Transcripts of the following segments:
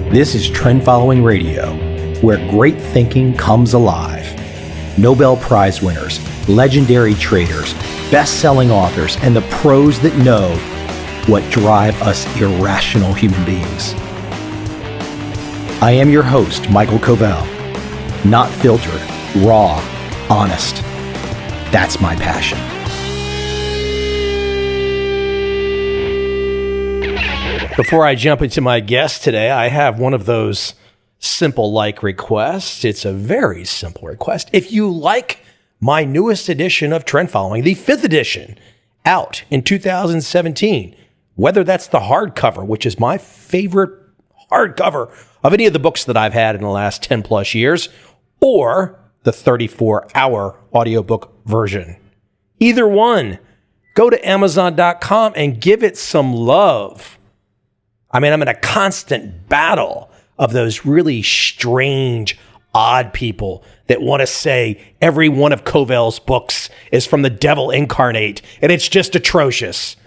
This is Trend Following Radio, where great thinking comes alive. Nobel Prize winners, legendary traders, best-selling authors, and the pros that know what drive us irrational human beings. I am your host, MICHAEL COVEL. Not filtered, raw, honest. That's my passion. Before I jump into my guest today, I have one of those simple like requests. It's a very simple request. If you like my newest edition of Trend Following, the 5th edition, out in 2017, whether that's the hardcover, which is my favorite hardcover of any of the books that I've had in the last 10 plus years, or the 34-hour audiobook version. Either one, go to Amazon.com and give it some love. I mean, I'm in a constant battle of those really strange, odd people that want to say every one of Covel's books is from the devil incarnate and it's just atrocious.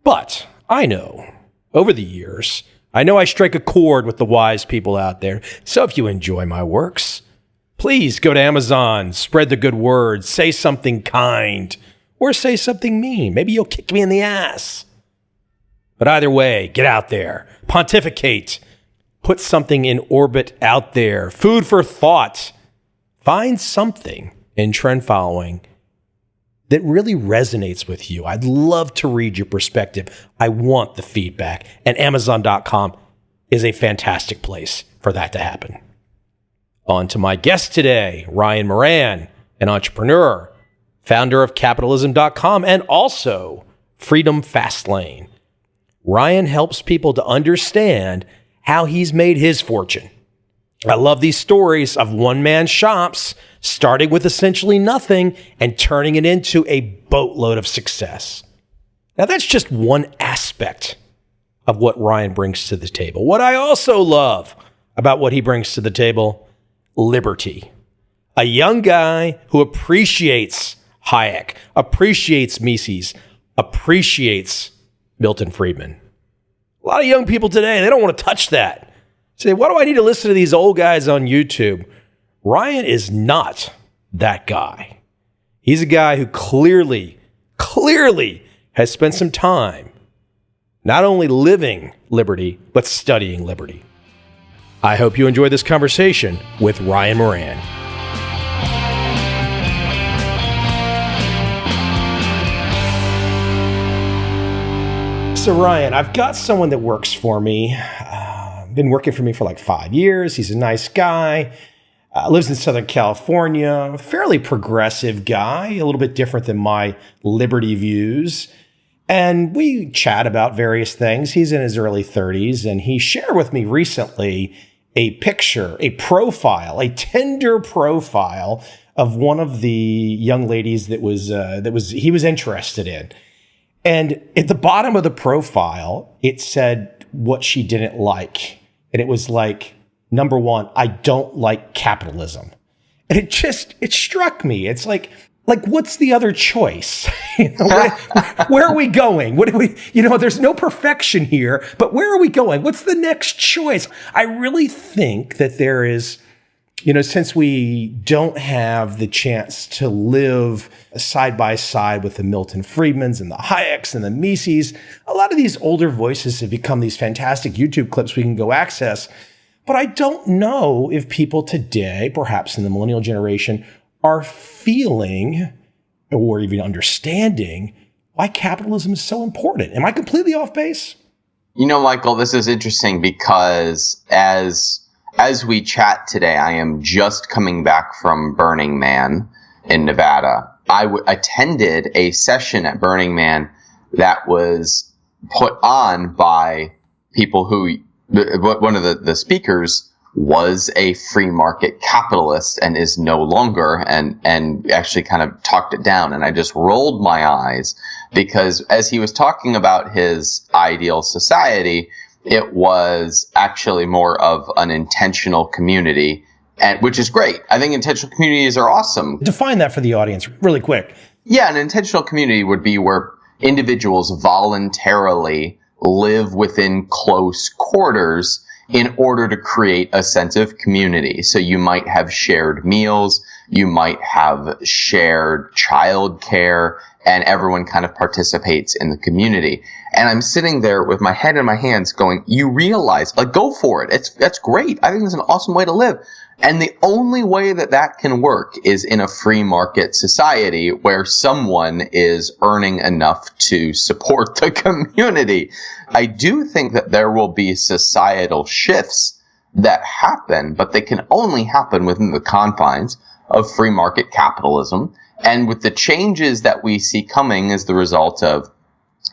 But I know, over the years, I know I strike a chord with the wise people out there. So if you enjoy my works, please go to Amazon, spread the good word, say something kind, or say something mean. Maybe you'll kick me in the ass. But either way, get out there, pontificate, put something in orbit out there, food for thought. Find something in Trend Following that really resonates with you. I'd love to read your perspective. I want the feedback. And Amazon.com is a fantastic place for that to happen. On to my guest today, Ryan Moran, an entrepreneur, founder of Capitalism.com, and also Freedom Fastlane. Ryan helps people to understand how he's made his fortune. I love these stories of one-man shops starting with essentially nothing and turning it into a boatload of success. Now, that's just one aspect of what Ryan brings to the table. What I also love about what he brings to the table, liberty. A young guy who appreciates Hayek, appreciates Mises, appreciates Milton Friedman. A lot of young people today, they don't want to touch that. Say, why do I need to listen to these old guys on YouTube? Ryan is not that guy. He's a guy who clearly has spent some time not only living liberty, but studying liberty. I hope you enjoy this conversation with Ryan Moran. So Ryan, I've got someone that works for me. Been working for me for like 5 years. He's a nice guy. Lives in Southern California. Fairly progressive guy. A little bit different than my liberty views. And we chat about various things. He's in his early 30s, and he shared with me recently a picture, a profile, a Tinder profile of one of the young ladies that he was interested in. And at the bottom of the profile, it said what she didn't like. And it was like, number one, I don't like capitalism. And it struck me. It's like what's the other choice? Where are we going? What do we, there's no perfection here, but where are we going? What's the next choice? I really think that there is, since we don't have the chance to live side by side with the Milton Friedmans and the Hayeks and the Mises, a lot of these older voices have become these fantastic YouTube clips we can go access. But I don't know if people today, perhaps in the millennial generation, are feeling or even understanding why capitalism is so important. Am I completely off base? Michael, this is interesting because as we chat today, I am just coming back from Burning Man in Nevada. I attended a session at Burning Man that was put on by people who, one of the speakers was a free market capitalist and is no longer, and actually kind of talked it down. And I just rolled my eyes because as he was talking about his ideal society, it was actually more of an intentional community, and which is great. I think intentional communities are awesome. Define that for the audience really quick. Yeah, an intentional community would be where individuals voluntarily live within close quarters in order to create a sense of community. So you might have shared meals, you might have shared childcare, and everyone kind of participates in the community. And I'm sitting there with my head in my hands going, you realize, like, go for it. That's great. I think it's an awesome way to live. And the only way that that can work is in a free market society where someone is earning enough to support the community. I do think that there will be societal shifts that happen, but they can only happen within the confines of free market capitalism. And with the changes that we see coming as the result of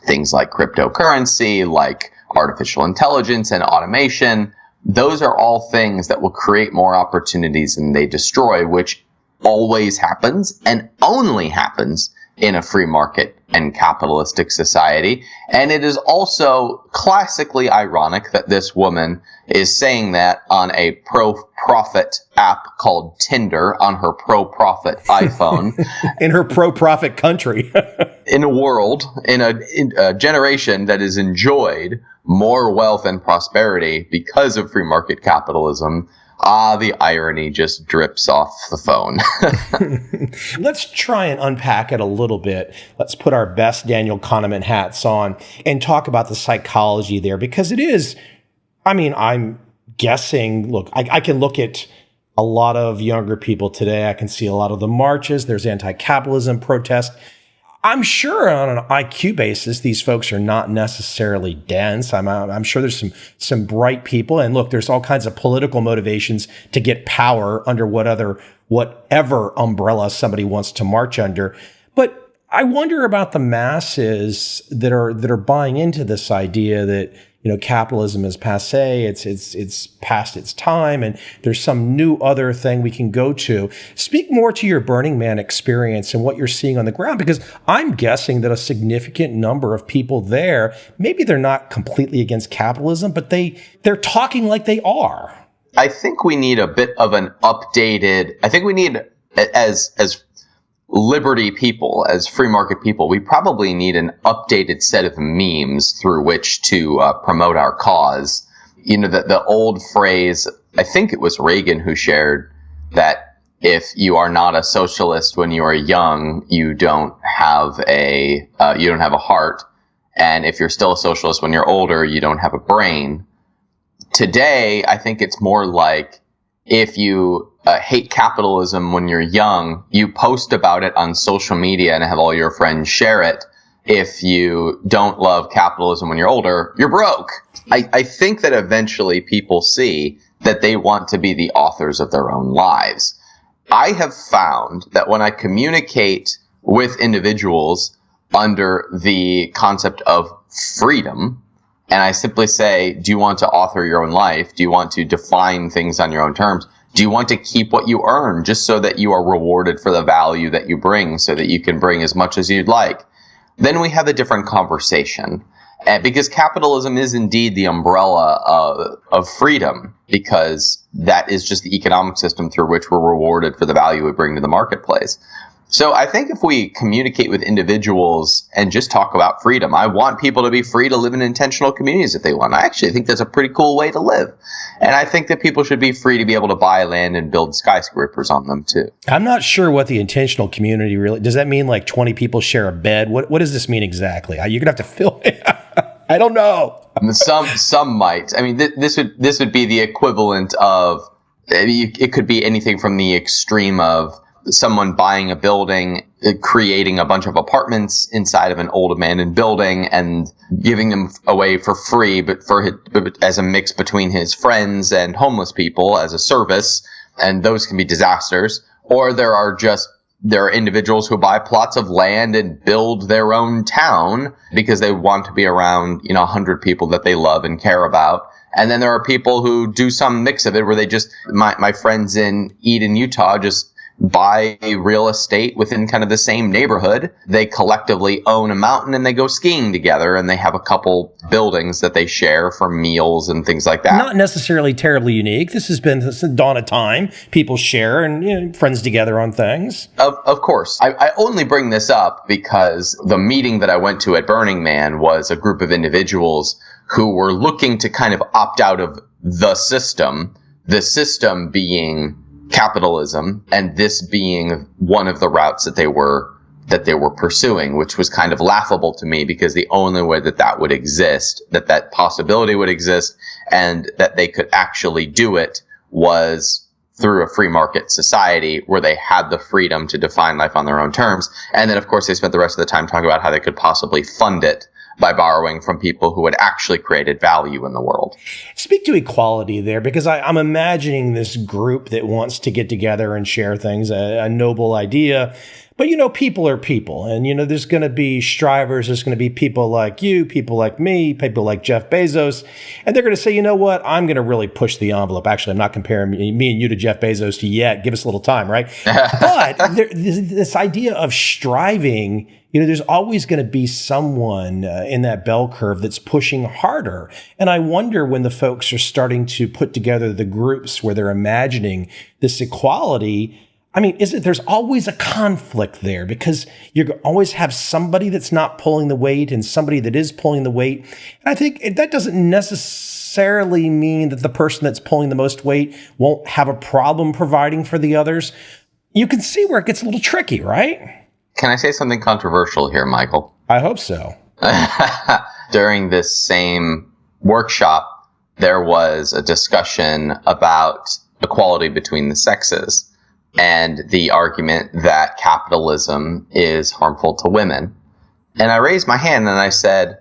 things like cryptocurrency, like artificial intelligence and automation, those are all things that will create more opportunities than they destroy, which always happens and only happens in a free market and capitalistic society. And it is also classically ironic that this woman is saying that on a pro-profit app called Tinder on her pro-profit iPhone. In her pro-profit country. In a world, in a generation that has enjoyed more wealth and prosperity because of free market capitalism. The irony just drips off the phone. Let's try and unpack it a little bit. Let's put our best Daniel Kahneman hats on and talk about the psychology there, because it is, I'm guessing, look, I can look at a lot of younger people today. I can see a lot of the marches. There's anti-capitalism protests. I'm sure on an IQ basis, these folks are not necessarily dense. I'm sure there's some bright people. And look, there's all kinds of political motivations to get power under whatever umbrella somebody wants to march under. But I wonder about the masses that are buying into this idea that, capitalism is passé, it's past its time, and there's some new other thing we can go to. Speak more to your Burning Man experience and what you're seeing on the ground, because I'm guessing that a significant number of people there, maybe they're not completely against capitalism, but they're talking like they are. I think we need a bit of an updated, as liberty people, as free market people, we probably need an updated set of memes through which to promote our cause. The old phrase, I think it was Reagan who shared that if you are not a socialist when you are young, you don't have a heart. And if you're still a socialist when you're older, you don't have a brain. Today, I think it's more like, if you hate capitalism when you're young, you post about it on social media and have all your friends share it. If you don't love capitalism when you're older, you're broke. I think that eventually people see that they want to be the authors of their own lives. I have found that when I communicate with individuals under the concept of freedom, and I simply say, do you want to author your own life? Do you want to define things on your own terms? Do you want to keep what you earn just so that you are rewarded for the value that you bring, so that you can bring as much as you'd like? Then we have a different conversation. Because capitalism is indeed the umbrella of freedom, because that is just the economic system through which we're rewarded for the value we bring to the marketplace. So I think if we communicate with individuals and just talk about freedom, I want people to be free to live in intentional communities if they want. I actually think that's a pretty cool way to live. And I think that people should be free to be able to buy land and build skyscrapers on them too. I'm not sure what the intentional community really, does that mean like 20 people share a bed? What does this mean exactly? You're going to have to fill it. I don't know. Some might. I mean, this would be the equivalent of, it could be anything from the extreme of someone buying a building, creating a bunch of apartments inside of an old abandoned building and giving them away for free, but as a mix between his friends and homeless people as a service. And those can be disasters. Or there are individuals who buy plots of land and build their own town because they want to be around, 100 people that they love and care about. And then there are people who do some mix of it where they just, my friends in Eden, Utah, just buy real estate within kind of the same neighborhood. They collectively own a mountain and they go skiing together, and they have a couple buildings that they share for meals and things like that. Not necessarily terribly unique. This has been since the dawn of time. People share and friends together on things. Of course. I only bring this up because the meeting that I went to at Burning Man was a group of individuals who were looking to kind of opt out of the system being capitalism, and this being one of the routes that they were pursuing, which was kind of laughable to me, because the only way that would exist, that possibility would exist, and that they could actually do it was through a free market society where they had the freedom to define life on their own terms. And then, of course, they spent the rest of the time talking about how they could possibly fund it by borrowing from people who had actually created value in the world. Speak to equality there, because I'm imagining this group that wants to get together and share things, a noble idea. But, people are people. And, there's going to be strivers. There's going to be people like you, people like me, people like Jeff Bezos. And they're going to say, you know what? I'm going to really push the envelope. Actually, I'm not comparing me and you to Jeff Bezos yet. Give us a little time, right? But this idea of striving, there's always going to be someone in that bell curve that's pushing harder. And I wonder, when the folks are starting to put together the groups where they're imagining this equality, there's always a conflict there, because you always have somebody that's not pulling the weight and somebody that is pulling the weight. And I think that doesn't necessarily mean that the person that's pulling the most weight won't have a problem providing for the others. You can see where it gets a little tricky, right? Can I say something controversial here, Michael? I hope so. During this same workshop, there was a discussion about equality between the sexes and the argument that capitalism is harmful to women. And I raised my hand and I said,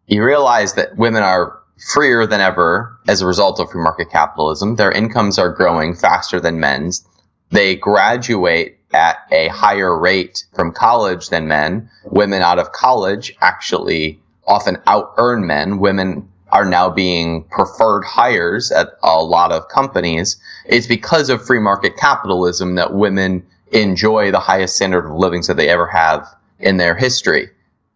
you realize that women are freer than ever as a result of free market capitalism. Their incomes are growing faster than men's. They graduate at a higher rate from college than men. Women out of college actually often out-earn men. Women are now being preferred hires at a lot of companies. It's because of free market capitalism that women enjoy the highest standard of living that they ever have in their history.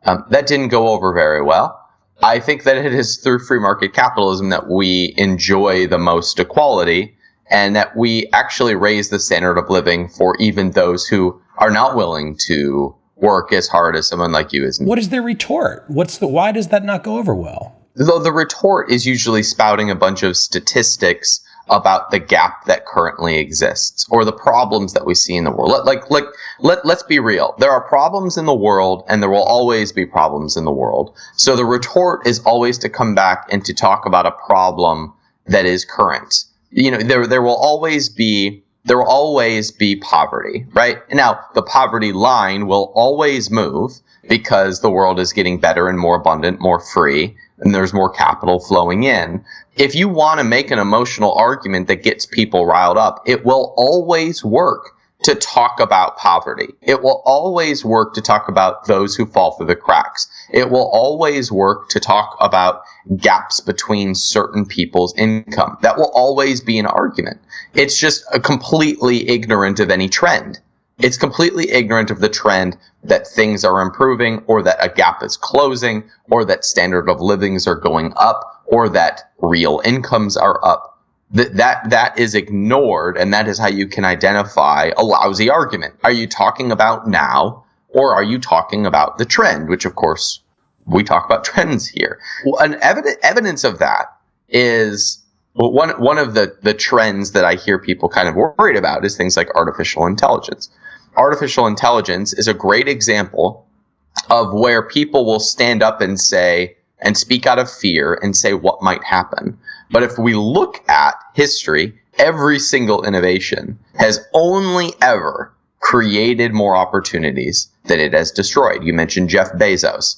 That didn't go over very well. I think that it is through free market capitalism that we enjoy the most equality, and that we actually raise the standard of living for even those who are not willing to work as hard as someone like you is. What is their retort? Why does that not go over well? Though the retort is usually spouting a bunch of statistics about the gap that currently exists or the problems that we see in the world. Let's be real. There are problems in the world, and there will always be problems in the world. So the retort is always to come back and to talk about a problem that is current. There will always be poverty, right? Now, the poverty line will always move because the world is getting better and more abundant, more free, and there's more capital flowing in. If you want to make an emotional argument that gets people riled up, it will always work to talk about poverty. It will always work to talk about those who fall through the cracks. It will always work to talk about gaps between certain people's income. That will always be an argument. It's just completely ignorant of any trend. It's completely ignorant of the trend that things are improving, or that a gap is closing, or that standard of livings are going up, or that real incomes are up. That is ignored, and that is how you can identify a lousy argument. Are you talking about now, or are you talking about the trend? Which, of course, we talk about trends here. Well, evidence of that is one of the trends that I hear people kind of worried about is things like artificial intelligence. Artificial intelligence is a great example of where people will stand up and say, and speak out of fear and say what might happen. But if we look at history, every single innovation has only ever created more opportunities than it has destroyed. You mentioned Jeff Bezos.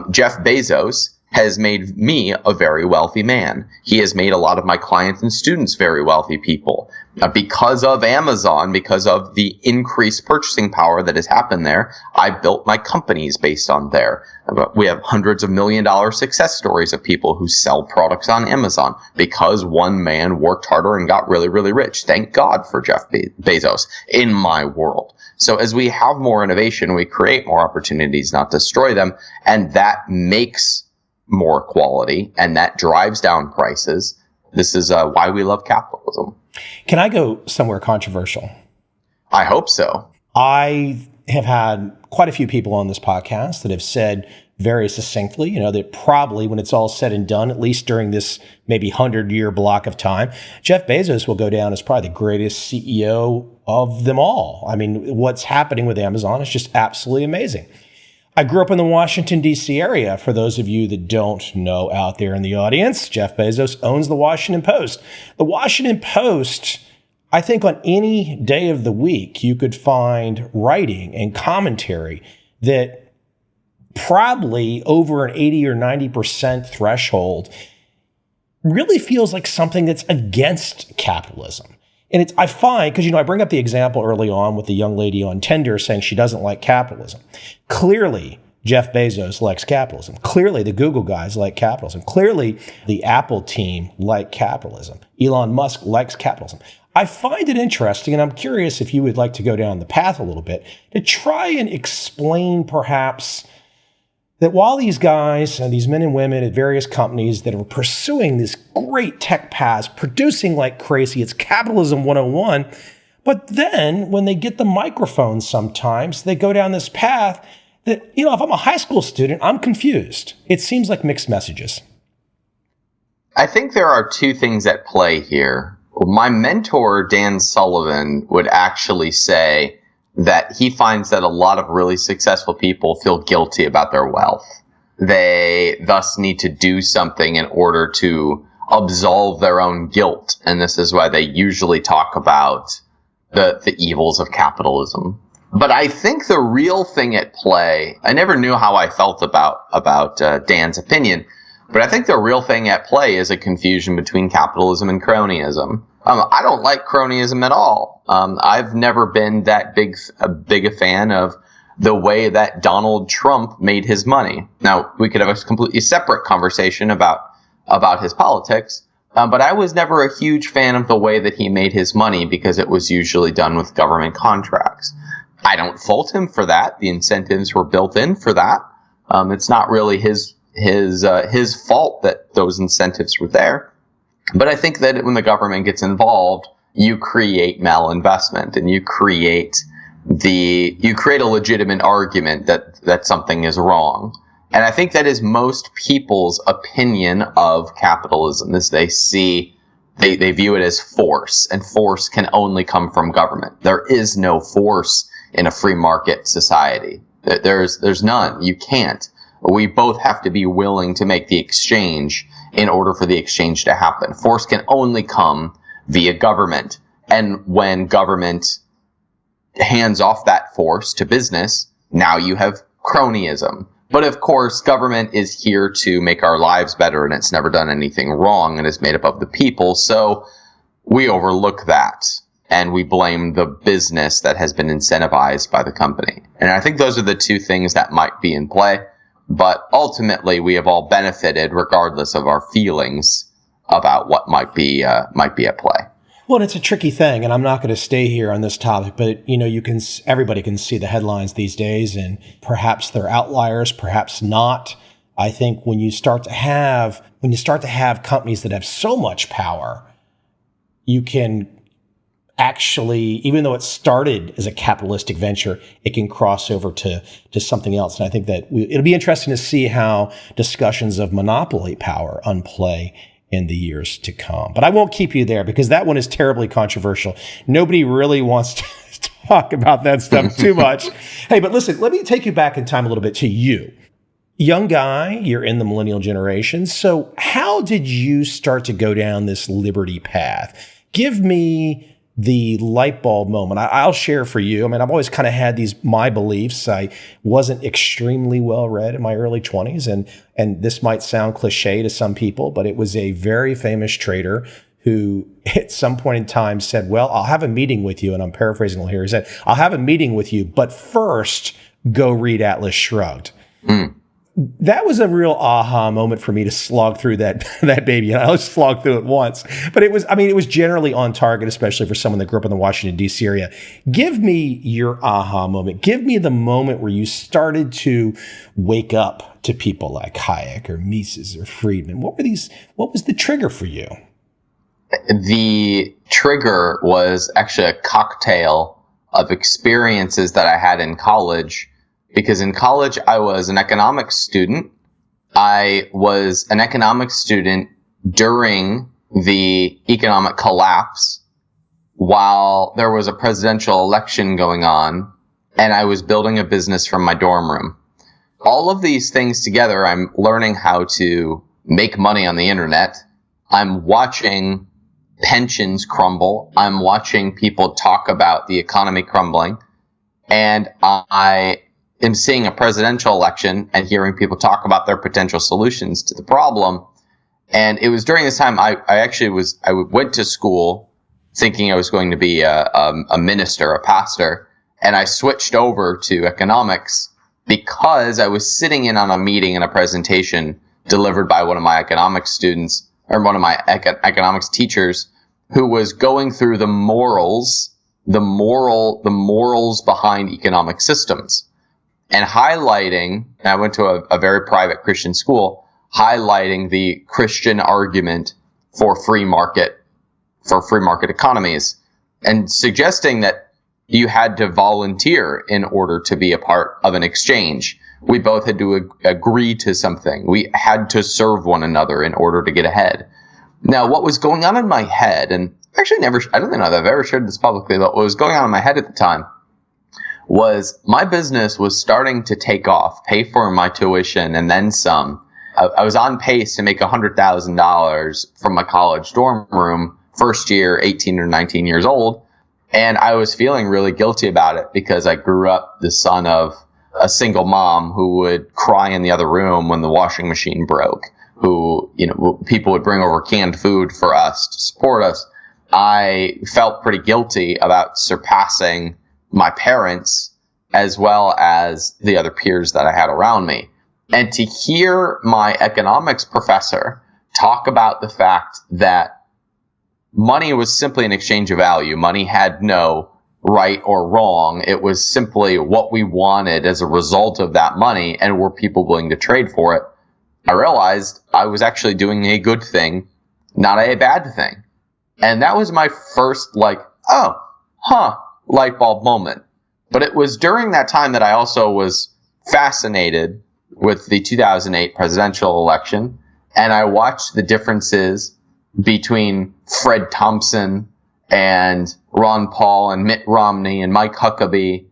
Jeff Bezos has made me a very wealthy man. He has made a lot of my clients and students very wealthy people. Because of Amazon, because of the increased purchasing power that has happened there, I built my companies based on there. We have hundreds of $1 million success stories of people who sell products on Amazon because one man worked harder and got really, really rich. Thank God for Jeff Bezos in my world. So as we have more innovation, we create more opportunities, not destroy them. And that makes more quality and that drives down prices. This is why we love capitalism. Can I go somewhere controversial? I hope so. I have had quite a few people on this podcast that have said very succinctly, that probably when it's all said and done, at least during this maybe 100-year block of time, Jeff Bezos will go down as probably the greatest CEO of them all. I mean, what's happening with Amazon is just absolutely amazing. I grew up in the Washington, D.C. area. For those of you that don't know out there in the audience, Jeff Bezos owns the Washington Post. The Washington Post, I think on any day of the week, you could find writing and commentary that probably over an 80 or 90% threshold really feels like something that's against capitalism. And I find, because, I bring up the example early on with the young lady on Tinder saying she doesn't like capitalism. Clearly, Jeff Bezos likes capitalism. Clearly, the Google guys like capitalism. Clearly, the Apple team like capitalism. Elon Musk likes capitalism. I find it interesting, and I'm curious if you would like to go down the path a little bit to try and explain perhaps that while these guys and these men and women at various companies that are pursuing this great tech paths, producing like crazy, it's capitalism 101, but then when they get the microphone sometimes, they go down this path that, if I'm a high school student, I'm confused. It seems like mixed messages. I think there are two things at play here. My mentor, Dan Sullivan, would actually say that he finds that a lot of really successful people feel guilty about their wealth. They thus need to do something in order to absolve their own guilt. And this is why they usually talk about the evils of capitalism. But I think the real thing at play, I never knew how I felt about Dan's opinion, but I think the real thing at play is a confusion between capitalism and cronyism. I don't like cronyism at all. I've never been that big a fan of the way that Donald Trump made his money. Now, we could have a completely separate conversation about his politics, but I was never a huge fan of the way that he made his money because it was usually done with government contracts. I don't fault him for that. The incentives were built in for that. It's not really his fault that those incentives were there. But I think that when the government gets involved, you create malinvestment and you create a legitimate argument that something is wrong. And I think that is most people's opinion of capitalism, is they view it as force, and force can only come from government. There is no force in a free market society. There's none. You can't. We both have to be willing to make the exchange in order for the exchange to happen. Force can only come via government. And when government hands off that force to business, now you have cronyism. But of course, government is here to make our lives better, and it's never done anything wrong and is made up of the people. So we overlook that and we blame the business that has been incentivized by the company. And I think those are the two things that might be in play. But ultimately, we have all benefited regardless of our feelings about what might be at play. Well, it's a tricky thing, and I'm not going to stay here on this topic, but everybody can see the headlines these days, and perhaps they're outliers, perhaps not. I think when you start to have companies that have so much power, you can actually, even though it started as a capitalistic venture, it can cross over to something else. And I think that it'll be interesting to see how discussions of monopoly power unplay in the years to come. But I won't keep you there because that one is terribly controversial. Nobody really wants to talk about that stuff too much. Hey, but listen, let me take you back in time a little bit to you. Young guy, you're in the millennial generation. So how did you start to go down this liberty path? Give me the light bulb moment. I'll share for you. I mean, I've always kind of had my beliefs. I wasn't extremely well read in my early 20s. And this might sound cliche to some people, but it was a very famous trader who at some point in time said, well, I'll have a meeting with you. And I'm paraphrasing here. He said, I'll have a meeting with you, but first go read Atlas Shrugged. That was a real aha moment for me to slog through that baby. And I just slogged through it once, but it was generally on target, especially for someone that grew up in the Washington, D.C. area. Give me your aha moment. Give me the moment where you started to wake up to people like Hayek or Mises or Friedman. What was the trigger for you? The trigger was actually a cocktail of experiences that I had in college. Because in college, I was an economics student. I was an economics student during the economic collapse while there was a presidential election going on, and I was building a business from my dorm room. All of these things together, I'm learning how to make money on the internet. I'm watching pensions crumble. I'm watching people talk about the economy crumbling. And I am seeing a presidential election and hearing people talk about their potential solutions to the problem. And it was during this time I went to school thinking I was going to be a minister, a pastor, and I switched over to economics because I was sitting in on a meeting and a presentation delivered by one of my economics students or one of my economics teachers who was going through the morals behind economic systems. And highlighting, and I went to a very private Christian school, highlighting the Christian argument for free market economies, and suggesting that you had to volunteer in order to be a part of an exchange. We both had to agree to something. We had to serve one another in order to get ahead. Now, what was going on in my head, and actually I don't think I've ever shared this publicly, but what was going on in my head at the time was my business was starting to take off, pay for my tuition, and then some. I was on pace to make $100,000 from my college dorm room, first year, 18 or 19 years old. And I was feeling really guilty about it because I grew up the son of a single mom who would cry in the other room when the washing machine broke, who, people would bring over canned food for us to support us. I felt pretty guilty about surpassing my parents as well as the other peers that I had around me. And to hear my economics professor talk about the fact that money was simply an exchange of value. Money had no right or wrong. It was simply what we wanted as a result of that money, and were people willing to trade for it? I realized I was actually doing a good thing, not a bad thing. And that was my first light bulb moment. But it was during that time that I also was fascinated with the 2008 presidential election, and I watched the differences between Fred Thompson and Ron Paul and Mitt Romney and Mike Huckabee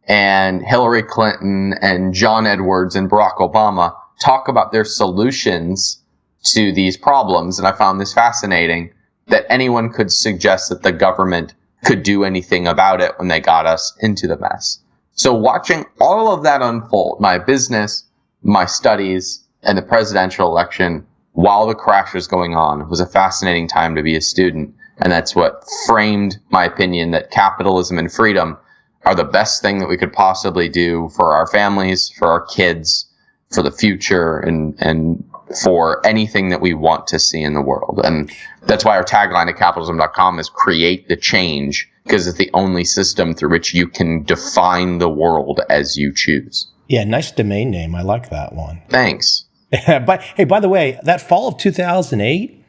and Hillary Clinton and John Edwards and Barack Obama talk about their solutions to these problems. And I found this fascinating, that anyone could suggest that the government could do anything about it when they got us into the mess. So watching all of that unfold, my business, my studies, and the presidential election while the crash was going on, was a fascinating time to be a student. And that's what framed my opinion that capitalism and freedom are the best thing that we could possibly do for our families, for our kids, for the future, and for anything that we want to see in the world. And that's why our tagline at capitalism.com is create the change, because it's the only system through which you can define the world as you choose. Yeah, nice domain name. I like that one. Thanks. But hey, by the way, that fall of 2008,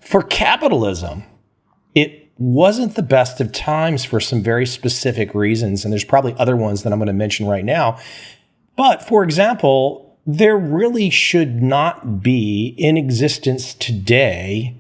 for capitalism, it wasn't the best of times for some very specific reasons. And there's probably other ones that I'm going to mention right now. But for example, there really should not be in existence today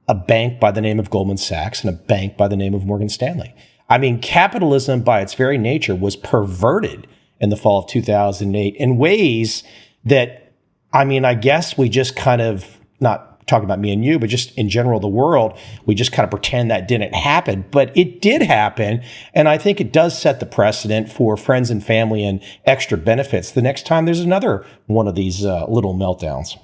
a bank by the name of Goldman Sachs and a bank by the name of Morgan Stanley. I mean, capitalism by its very nature was perverted in the fall of 2008 in ways that, I mean, I guess we just kind of, not talking about me and you, but just in general, the world, we just kind of pretend that didn't happen. But it did happen. And I think it does set the precedent for friends and family and extra benefits the next time there's another one of these little meltdowns.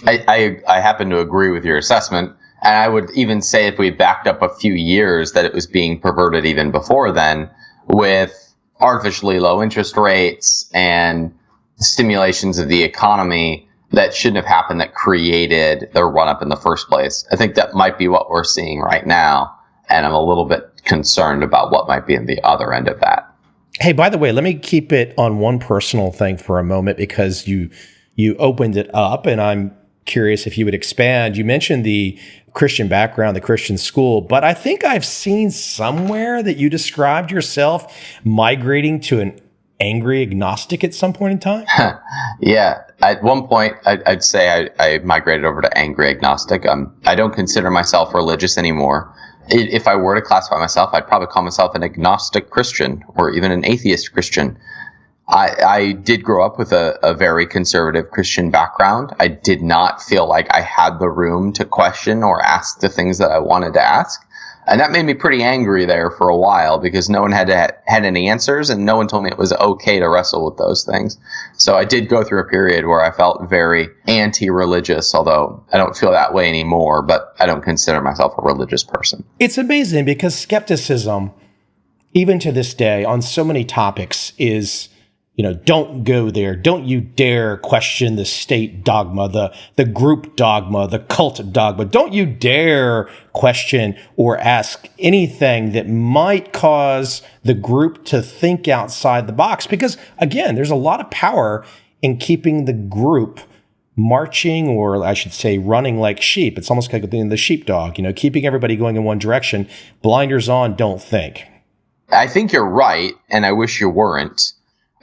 I happen to agree with your assessment. And I would even say if we backed up a few years that it was being perverted even before then with artificially low interest rates and stimulations of the economy that shouldn't have happened that created the run up in the first place. I think that might be what we're seeing right now. And I'm a little bit concerned about what might be in the other end of that. Hey, by the way, let me keep it on one personal thing for a moment because you opened it up and I'm curious if you would expand. You mentioned the Christian background, the Christian school, but I think I've seen somewhere that you described yourself migrating to an angry agnostic at some point in time? Yeah. At one point, I'd say I migrated over to angry agnostic. I don't consider myself religious anymore. If I were to classify myself, I'd probably call myself an agnostic Christian or even an atheist Christian. I did grow up with a very conservative Christian background. I did not feel like I had the room to question or ask the things that I wanted to ask. And that made me pretty angry there for a while because no one had any answers and no one told me it was okay to wrestle with those things. So I did go through a period where I felt very anti-religious, although I don't feel that way anymore, but I don't consider myself a religious person. It's amazing because skepticism, even to this day, on so many topics is, don't go there. Don't you dare question the state dogma, the group dogma, the cult dogma. Don't you dare question or ask anything that might cause the group to think outside the box. Because again, there's a lot of power in keeping the group marching, or I should say running like sheep. It's almost like the sheepdog, keeping everybody going in one direction. Blinders on, don't think. I think you're right, and I wish you weren't.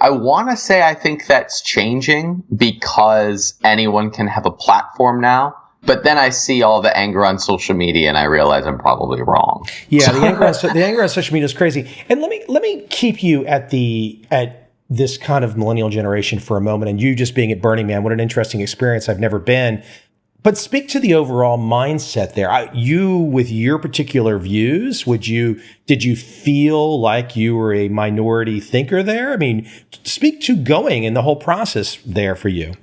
I want to say I think that's changing because anyone can have a platform now. But then I see all the anger on social media and I realize I'm probably wrong. Yeah, the anger on social media is crazy. And let me keep you at this kind of millennial generation for a moment. And you just being at Burning Man, what an interesting experience. I've never been. But speak to the overall mindset there. You, with your particular views, did you feel like you were a minority thinker there? I mean, speak to going and the whole process there for you.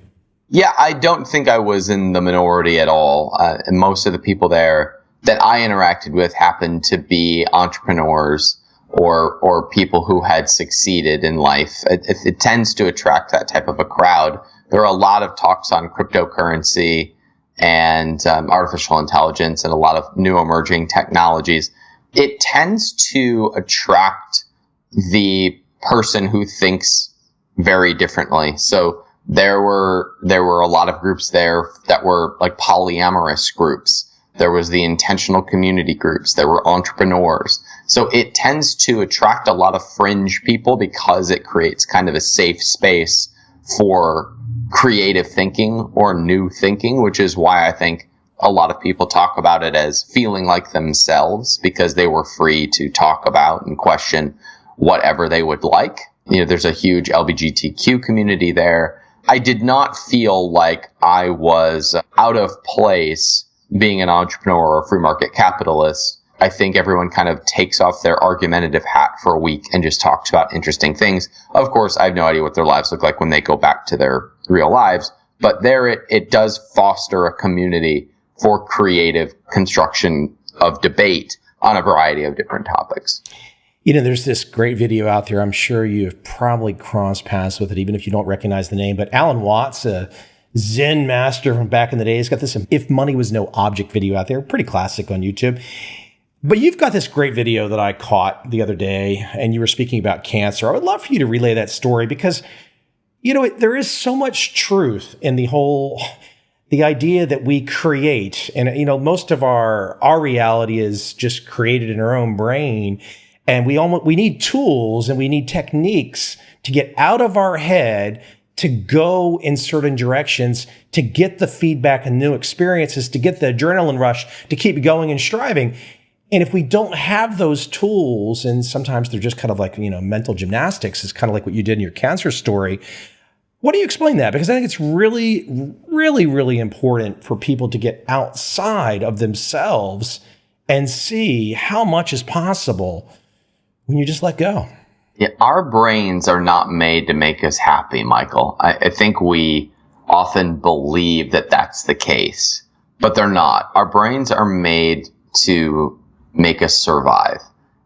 Yeah, I don't think I was in the minority at all. And most of the people there that I interacted with happened to be entrepreneurs or people who had succeeded in life. It tends to attract that type of a crowd. There are a lot of talks on cryptocurrency and artificial intelligence and a lot of new emerging technologies. It tends to attract the person who thinks very differently. So there were a lot of groups there that were like polyamorous groups. There was the intentional community groups. There were entrepreneurs. So it tends to attract a lot of fringe people because it creates kind of a safe space for creative thinking or new thinking, which is why I think a lot of people talk about it as feeling like themselves because they were free to talk about and question whatever they would like. There's a huge LGBTQ community there. I did not feel like I was out of place being an entrepreneur or a free market capitalist. I think everyone kind of takes off their argumentative hat for a week and just talks about interesting things. Of course, I have no idea what their lives look like when they go back to their real lives, but there it does foster a community for creative construction of debate on a variety of different topics. There's this great video out there. I'm sure you've probably crossed paths with it, even if you don't recognize the name. But Alan Watts, a Zen master from back in the day, has got this "If Money Was No Object" video out there. Pretty classic on YouTube. But you've got this great video that I caught the other day, and you were speaking about cancer. I would love for you to relay that story because, there is so much truth in the idea that we create. And, most of our reality is just created in our own brain. And we need tools and we need techniques to get out of our head, to go in certain directions, to get the feedback and new experiences, to get the adrenaline rush, to keep going and striving. And if we don't have those tools, and sometimes they're just kind of like, mental gymnastics, is kind of like what you did in your cancer story. What do you explain that? Because I think it's really, really, really important for people to get outside of themselves and see how much is possible when you just let go. Yeah, our brains are not made to make us happy, Michael. I think we often believe that that's the case. but they're not. Our brains are made to make us survive.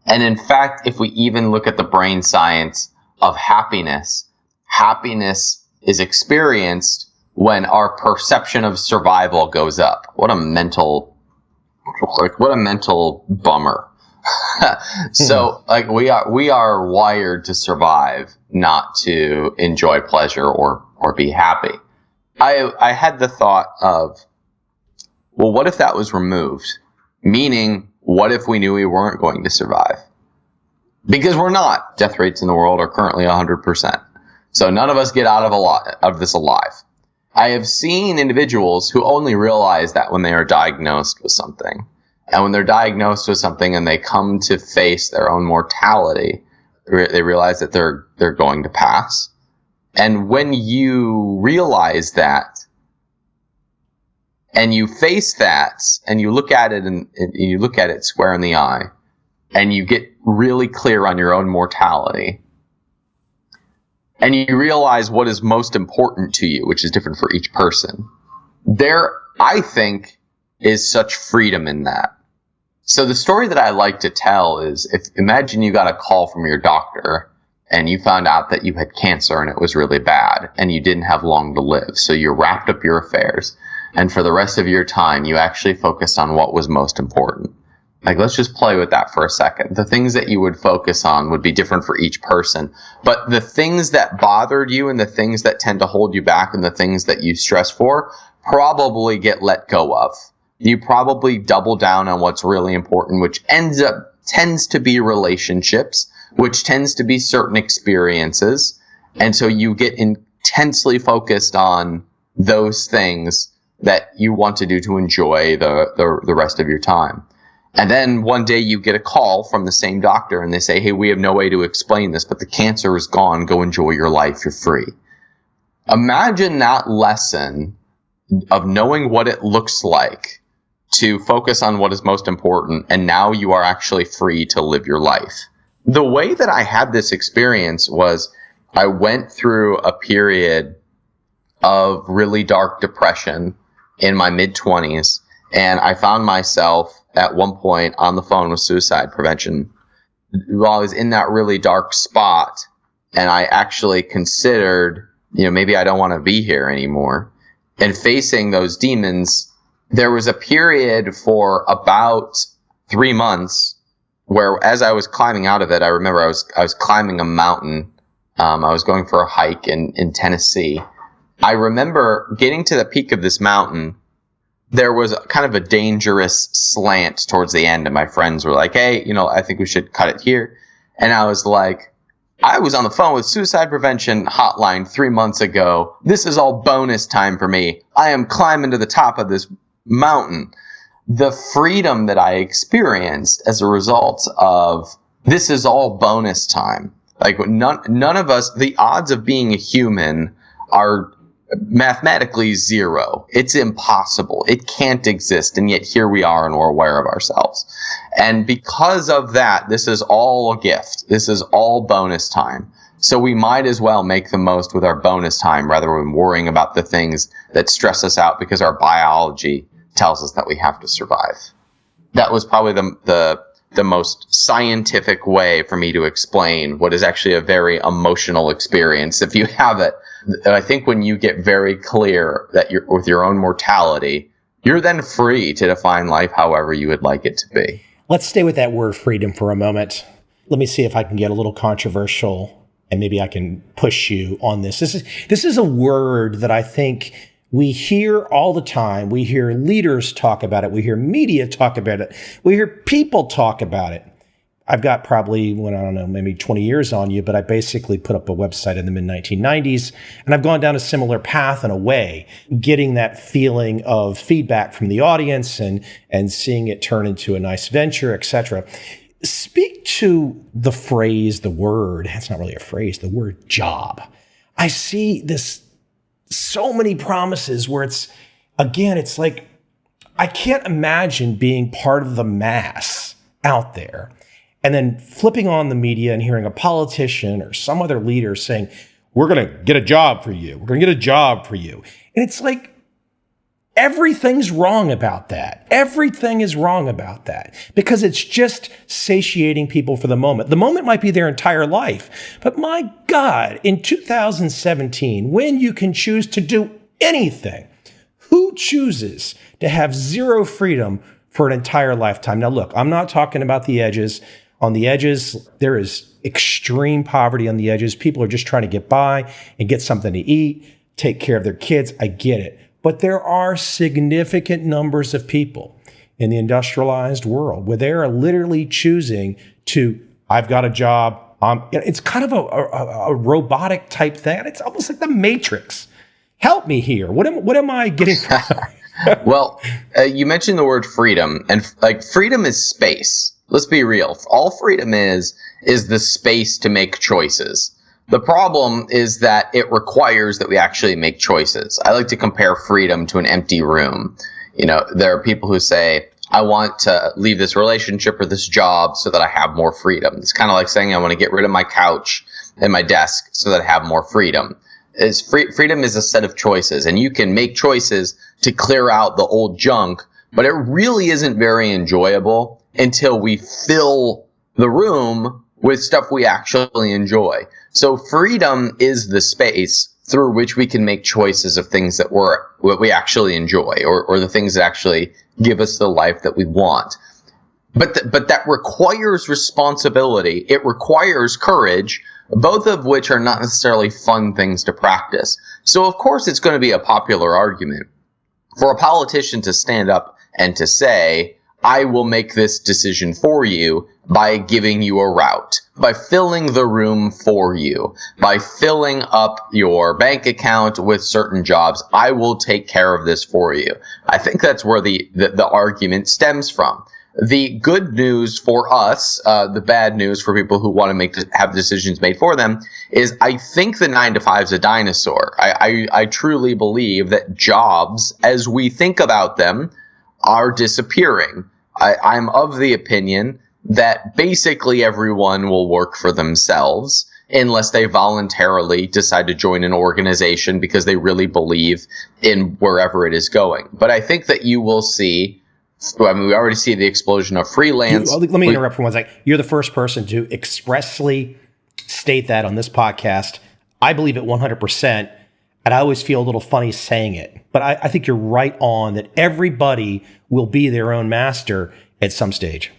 And in fact, if we even look at the brain science of happiness, happiness is experienced when our perception of survival goes up. What a mental bummer. So we are wired to survive, not to enjoy pleasure or be happy. I had the thought of, well, what if that was removed? Meaning, what if we knew we weren't going to survive? Because we're not. Death rates in the world are currently 100%. So none of us get out of this alive. I have seen individuals who only realize that when they are diagnosed with something. And when they're diagnosed with something and they come to face their own mortality, they realize that they're going to pass. And when you realize that, and you face that, and you look at it and you look at it square in the eye, and you get really clear on your own mortality, and you realize what is most important to you, which is different for each person, there, I think, is such freedom in that. So the story that I like to tell is, imagine you got a call from your doctor and you found out that you had cancer and it was really bad and you didn't have long to live. So you wrapped up your affairs, and for the rest of your time, you actually focused on what was most important. Like, let's just play with that for a second. The things that you would focus on would be different for each person. But the things that bothered you and the things that tend to hold you back and the things that you stress for probably get let go of. You probably double down on what's really important, which tends to be relationships, which tends to be certain experiences. And so you get intensely focused on those things that you want to do to enjoy the rest of your time. And then one day you get a call from the same doctor and they say, hey, we have no way to explain this, but the cancer is gone. Go enjoy your life. You're free. Imagine that lesson of knowing what it looks like to focus on what is most important. And now you are actually free to live your life. The way that I had this experience was I went through a period of really dark depression in my mid-20s. And I found myself at one point on the phone with suicide prevention while I was in that really dark spot. And I actually considered, maybe I don't want to be here anymore. And facing those demons, there was a period for about 3 months where, as I was climbing out of it, I remember I was climbing a mountain. I was going for a hike in Tennessee. I remember getting to the peak of this mountain. There was kind of a dangerous slant towards the end, and my friends were like, hey, I think we should cut it here. And I was like, I was on the phone with suicide prevention hotline 3 months ago. This is all bonus time for me. I am climbing to the top of this mountain. The freedom that I experienced as a result of this is all bonus time. Like none of us, the odds of being a human are mathematically zero. It's impossible. It can't exist. And yet here we are and we're aware of ourselves. And because of that, this is all a gift. This is all bonus time. So we might as well make the most with our bonus time rather than worrying about the things that stress us out because our biology tells us that we have to survive. That was probably the most scientific way for me to explain what is actually a very emotional experience. If you have it, I think when you get very clear that you're with your own mortality, you're then free to define life however you would like it to be. Let's stay with that word freedom for a moment. Let me see if I can get a little controversial and maybe I can push you on this. This is a word that I think we hear all the time. We hear leaders talk about it. We hear media talk about it. We hear people talk about it. I've got probably, maybe 20 years on you, but I basically put up a website in the mid-1990s, and I've gone down a similar path in a way, getting that feeling of feedback from the audience and seeing it turn into a nice venture, etc. Speak to the phrase, the word, it's not really a phrase, the word job. I see this so many promises where it's like, I can't imagine being part of the mass out there and then flipping on the media and hearing a politician or some other leader saying, we're going to get a job for you. We're going to get a job for you. And it's like, Everything's wrong about that. Everything is wrong about that because it's just satiating people for the moment. The moment might be their entire life. But my God, in 2017, when you can choose to do anything, who chooses to have zero freedom for an entire lifetime? Now, look, I'm not talking about the edges. On the edges, there is extreme poverty on the edges. People are just trying to get by and get something to eat, take care of their kids. I get it. But there are significant numbers of people in the industrialized world where they are literally choosing to, I've got a job. It's kind of a robotic type thing. It's almost like the Matrix. Help me here. What am I getting from? Well, you mentioned the word freedom, and like freedom is space. Let's be real. All freedom is the space to make choices. The problem is that it requires that we actually make choices. I like to compare freedom to an empty room. You know, there are people who say, I want to leave this relationship or this job so that I have more freedom. It's kind of like saying I want to get rid of my couch and my desk so that I have more freedom. Freedom is a set of choices, and you can make choices to clear out the old junk, but it really isn't very enjoyable until we fill the room with stuff we actually enjoy. So freedom is the space through which we can make choices of things that what we actually enjoy, or the things that actually give us the life that we want. But that requires responsibility. It requires courage, both of which are not necessarily fun things to practice. So of course it's going to be a popular argument for a politician to stand up and to say, I will make this decision for you by giving you a route, by filling the room for you, by filling up your bank account with certain jobs. I will take care of this for you. I think that's where the argument stems from. The good news for us, the bad news for people who want to have decisions made for them, is I think the 9-to-5 is a dinosaur. I truly believe that jobs, as we think about them, are disappearing. I'm of the opinion that basically everyone will work for themselves unless they voluntarily decide to join an organization because they really believe in wherever it is going. But I think that you will see, I mean, we already see the explosion of freelance. Let me interrupt for one second. You're the first person to expressly state that on this podcast. I believe it 100%. And I always feel a little funny saying it. But I think you're right on that everybody will be their own master at some stage.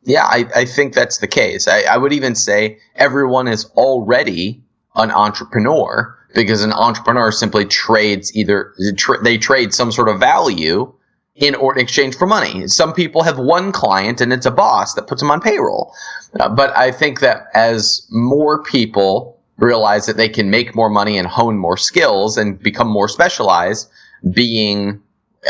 Yeah, I think that's the case. I would even say everyone is already an entrepreneur, because an entrepreneur simply trades they trade some sort of value in exchange for money. Some people have one client and it's a boss that puts them on payroll. But I think that as more people realize that they can make more money and hone more skills and become more specialized, being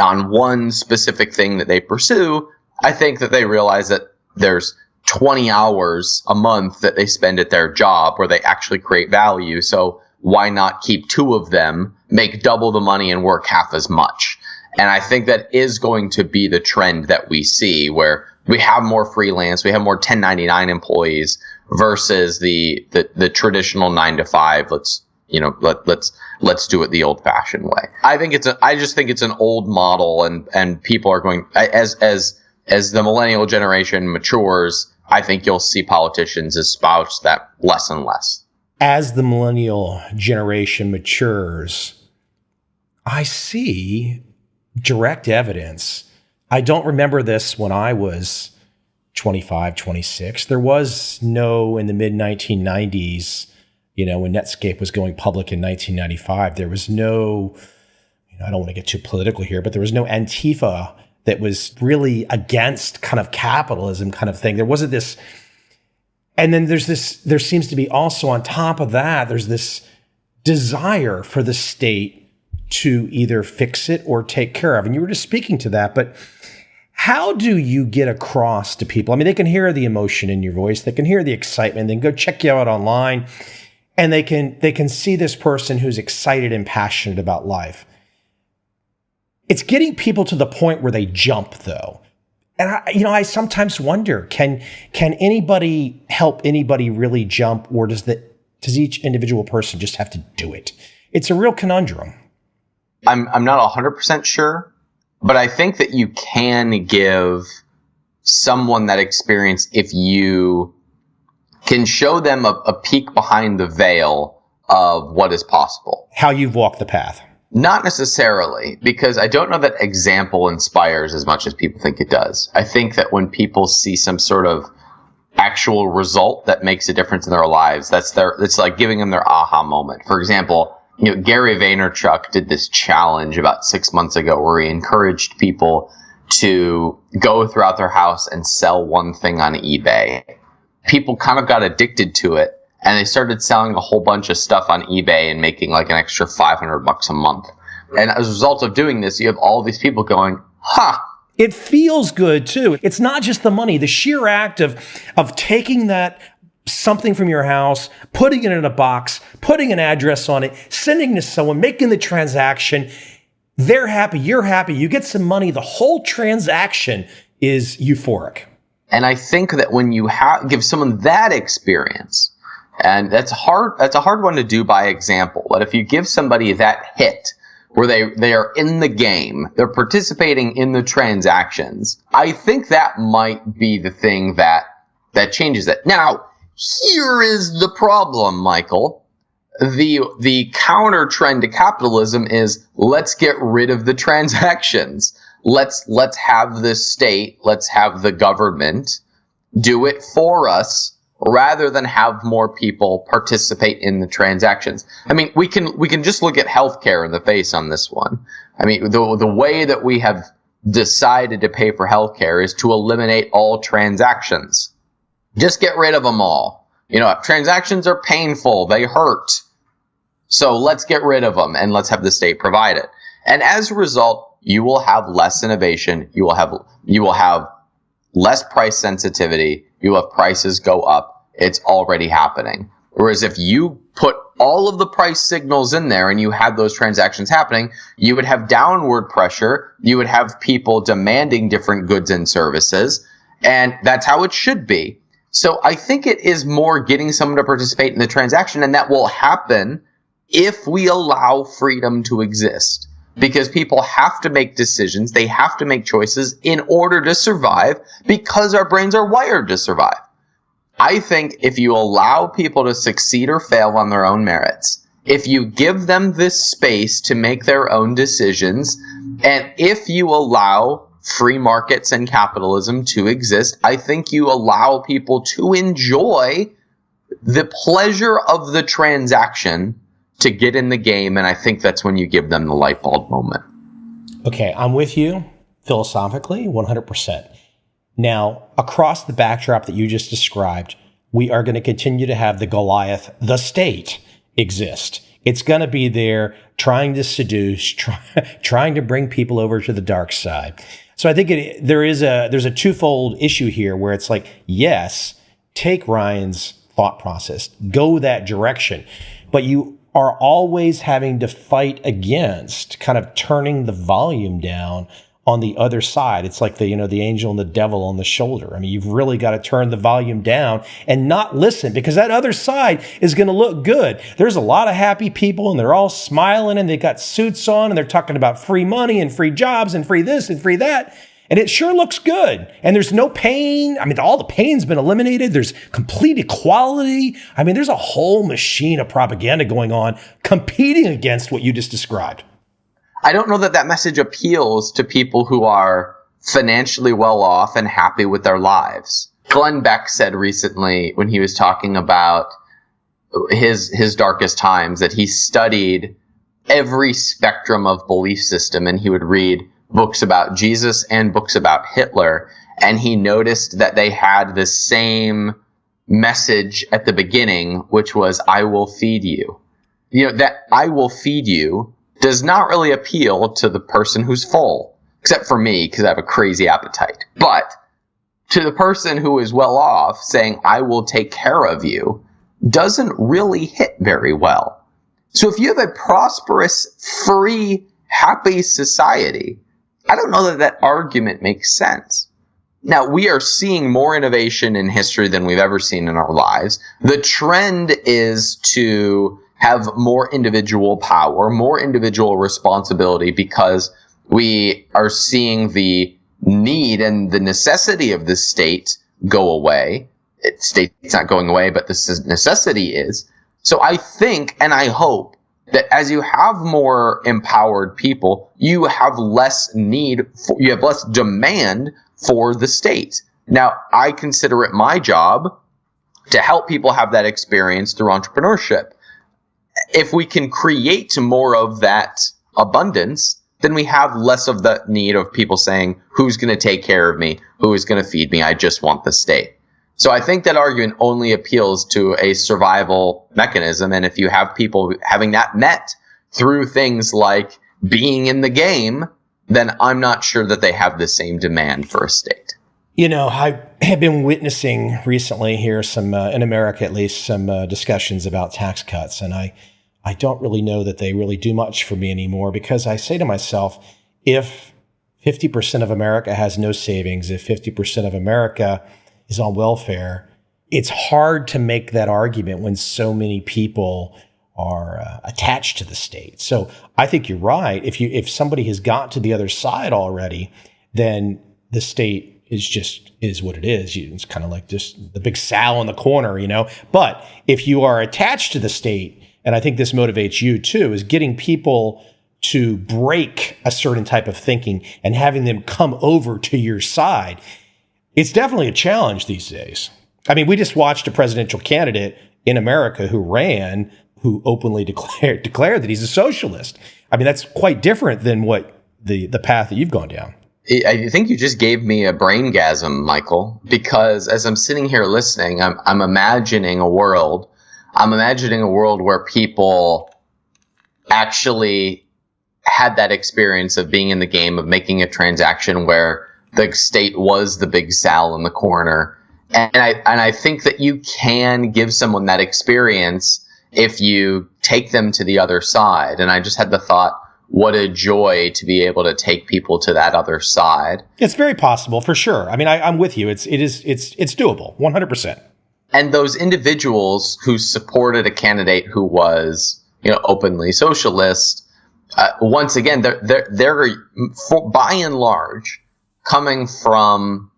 on one specific thing that they pursue, I think that they realize that there's 20 hours a month that they spend at their job where they actually create value. So why not keep two of them, make double the money and work half as much? And I think that is going to be the trend that we see, where we have more freelance, we have more 1099 employees versus the traditional 9-to-5. Let's do it the old fashioned way. I just think it's an old model, and people are going, as the millennial generation matures, I think you'll see politicians espouse that less and less. As the millennial generation matures, I see direct evidence. I don't remember this when I was 25, 26. There was no, in the mid 1990s, when Netscape was going public in 1995, there was no, I don't want to get too political here, but there was no Antifa that was really against kind of capitalism kind of thing. There wasn't this. And then there seems to be also on top of that, there's this desire for the state to either fix it or take care of. And you were just speaking to that, but how do you get across to people? I mean, they can hear the emotion in your voice. They can hear the excitement. They can go check you out online, and they can see this person who's excited and passionate about life. It's getting people to the point where they jump, though. And I sometimes wonder, can anybody help anybody really jump, or does each individual person just have to do it? It's a real conundrum. I'm not 100% sure But I think that you can give someone that experience if you can show them a peek behind the veil of what is possible. How you've walked the path. Not necessarily, because I don't know that example inspires as much as people think it does. I think that when people see some sort of actual result that makes a difference in their lives, it's like giving them their aha moment. For example, Gary Vaynerchuk did this challenge about 6 months ago where he encouraged people to go throughout their house and sell one thing on eBay. People kind of got addicted to it, and they started selling a whole bunch of stuff on eBay and making like an extra $500 a month. And as a result of doing this, you have all these people going, It feels good too. It's not just the money, the sheer act of taking that something from your house, putting it in a box, putting an address on it, sending to someone, making the transaction. They're happy, you're happy, you get some money. The whole transaction is euphoric. And I think that when you give someone that experience, and that's a hard one to do by example, but if you give somebody that hit where they are in the game, they're participating in the transactions, I think that might be the thing that changes it. Now, here is the problem, Michael. The counter trend to capitalism is let's get rid of the transactions. Let's have the state, let's have the government do it for us rather than have more people participate in the transactions. I mean, we can just look at healthcare in the face on this one. I mean, the way that we have decided to pay for healthcare is to eliminate all transactions. Just get rid of them all. Transactions are painful, they hurt. So let's get rid of them and let's have the state provide it. And as a result, you will have less innovation. You will have less price sensitivity. You will have prices go up. It's already happening. Whereas if you put all of the price signals in there and you had those transactions happening, you would have downward pressure. You would have people demanding different goods and services. And that's how it should be. So I think it is more getting someone to participate in the transaction, and that will happen if we allow freedom to exist. Because people have to make decisions, they have to make choices in order to survive, because our brains are wired to survive. I think if you allow people to succeed or fail on their own merits, if you give them this space to make their own decisions, and if you allow free markets and capitalism to exist, I think you allow people to enjoy the pleasure of the transaction to get in the game, and I think that's when you give them the light bulb moment. Okay, I'm with you philosophically, 100%. Now, across the backdrop that you just described, we are going to continue to have the Goliath, the state, exist. It's going to be there trying to seduce, trying to bring people over to the dark side. So I think there's a twofold issue here where it's like, yes, take Ryan's thought process, go that direction, but you are always having to fight against kind of turning the volume down on the other side. It's like the angel and the devil on the shoulder. I mean, you've really got to turn the volume down and not listen, because that other side is going to look good. There's a lot of happy people and they're all smiling and they got suits on and they're talking about free money and free jobs and free this and free that. And it sure looks good. And there's no pain. I mean, all the pain's been eliminated. There's complete equality. I mean, there's a whole machine of propaganda going on competing against what you just described. I don't know that message appeals to people who are financially well off and happy with their lives. Glenn Beck said recently when he was talking about his darkest times that he studied every spectrum of belief system, and he would read books about Jesus and books about Hitler, and he noticed that they had the same message at the beginning, which was, I will feed you. That I will feed you does not really appeal to the person who's full, except for me, because I have a crazy appetite. But to the person who is well off, saying, I will take care of you, doesn't really hit very well. So if you have a prosperous, free, happy society, I don't know that argument makes sense. Now, we are seeing more innovation in history than we've ever seen in our lives. The trend is to have more individual power, more individual responsibility, because We are seeing the need and the necessity of the state go away. State's not going away, but the necessity is. So I think and I hope that as you have more empowered people, you have less you have less demand for the state. Now, I consider it my job to help people have that experience through entrepreneurship. If we can create more of that abundance, then we have less of the need of people saying, who's going to take care of me? Who is going to feed me? I just want the state. So I think that argument only appeals to a survival mechanism. And if you have people having that met through things like being in the game, then I'm not sure that they have the same demand for a state. You know, I have been witnessing recently here some, in America at least, some discussions about tax cuts. And I don't really know that they really do much for me anymore, because I say to myself, if 50% of America has no savings, if 50% of America is on welfare, it's hard to make that argument when so many people are attached to the state. So I think you're right. If somebody has got to the other side already, then the state is what it is. It's kind of like just the big sow in the corner, you know. But if you are attached to the state, and I think this motivates you too, is getting people to break a certain type of thinking and having them come over to your side. It's definitely a challenge these days. I mean, we just watched a presidential candidate in America who openly declared that he's a socialist. I mean, that's quite different than what the path that you've gone down. I think you just gave me a braingasm, Michael, because as I'm sitting here listening, I'm imagining a world. I'm imagining a world where people actually had that experience of being in the game, of making a transaction where the state was the big Sal in the corner. And I think that you can give someone that experience if you take them to the other side. And I just had the thought, what a joy to be able to take people to that other side. It's very possible, for sure. I mean, I'm with you. It's doable, 100%. And those individuals who supported a candidate who was, openly socialist, once again, they're by and large coming from